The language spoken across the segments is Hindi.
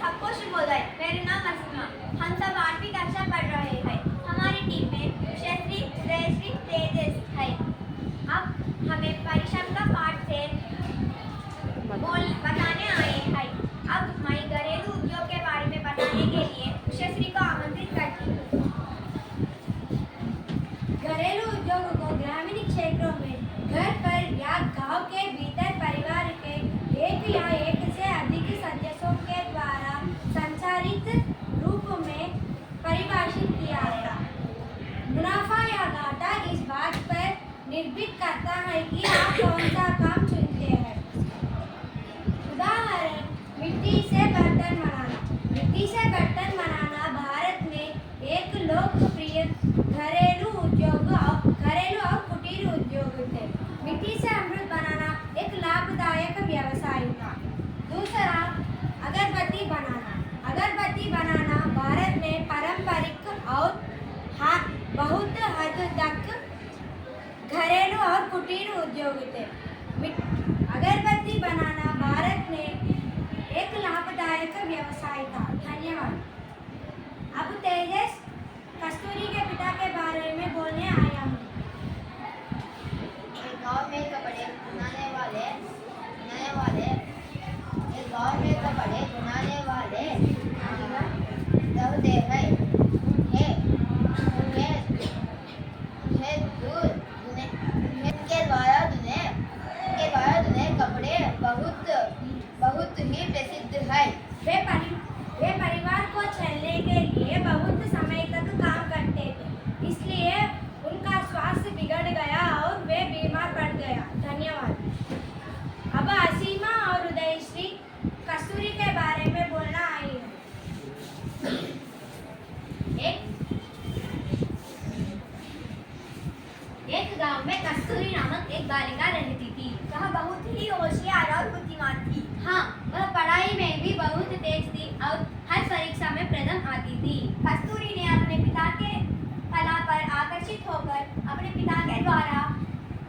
सबको शुभोदय। मेरा नाम असीमा। हम सब 8वीं कक्षा पढ़ रहे हैं। हमारी टीम में उषयश्री, उदयश्री, तेजस है। अब हमें परिश्रम का पाठ से बताने आए हैं। अब मैं घरेलू उद्योग के बारे में बताने के लिए उषयश्री को आमंत्रित करती हूँ। घरेलू उद्योग को ग्रामीण क्षेत्रों में घर पर या गांव के भीतर परिवार के एक या एक से अधिक सदस्यों के द्वारा संचालित रूप में परिभाषित किया गया। मुनाफा या घाटा इस बात पर निर्भर करता है कि आप कौन सा काम चुनते हैं। उदाहरण, मिट्टी से बर्तन बनाना। मिट्टी से बर्तन बनाना भारत में एक लोकप्रिय घरेलू और कुटीर उद्योग थे। मिट्टी से अमृत बनाना एक लाभदायक व्यवसाय था। दूसरा, अगरबत्ती बनाना। अगरबत्ती बनाना भारत में पारंपरिक और बहुत हद तक घरेलू और कुटीर उद्योग थे। अगरबत्ती बनाना भारत में एक लाभदायक व्यवसाय था। धन्यवाद। अब तेजस कस्तूरी के पिता के बारे में बोलने आया हूँ। एक गांव में कपड़े बनाने वाले रहते हैं। उनके द्वारा बुने कपड़े बहुत ही प्रसिद्ध है। वे परिवार को चलने के लिए बहुत समय तक काम करते थे, इसलिए उनका स्वास्थ्य बिगड़ गया और वे बीमार पड़ गया। धन्यवाद। अब असीमा और उदयश्री कस्तूरी के बारे में बोलना आई है। एक गांव में कस्तूरी नामक एक बालिका रहती थी। वह बहुत ही होशियार और बुद्धिमान थी। हाँ, वह पढ़ाई में भी बहुत तेज थी और हर परीक्षा में प्रथम आती थी। कस्तूरी ने अपने पिता के कला पर आकर्षित होकर अपने पिता के द्वारा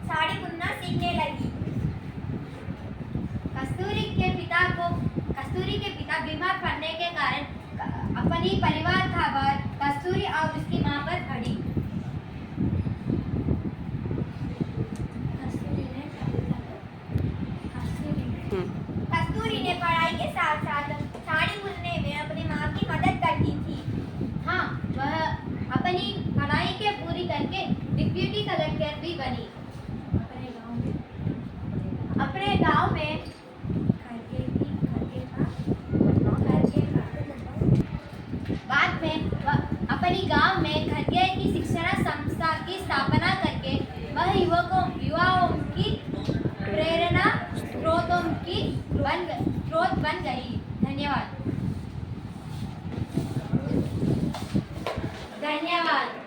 साड़ी बुनना सीखने लगी। कस्तूरी के पिता बीमार पड़ने के कारण अपनी परिवार का भार कस्तूरी और उसकी मां पर पड़ी। कस्तूरी ने पढ़ाई के साथ साथ साड़ी बुनने में अपनी मां की मदद करती थी। हाँ, वह अपनी पढ़ाई के पूरी करके डिप्टी कलेक्टर भी बनी। अपने गांव में बाद में अपनी गांव में खरगे की शिक्षण संस्था की स्थापना करके वह युवाओं की प्रेरणा स्रोत बन गई। धन्यवाद।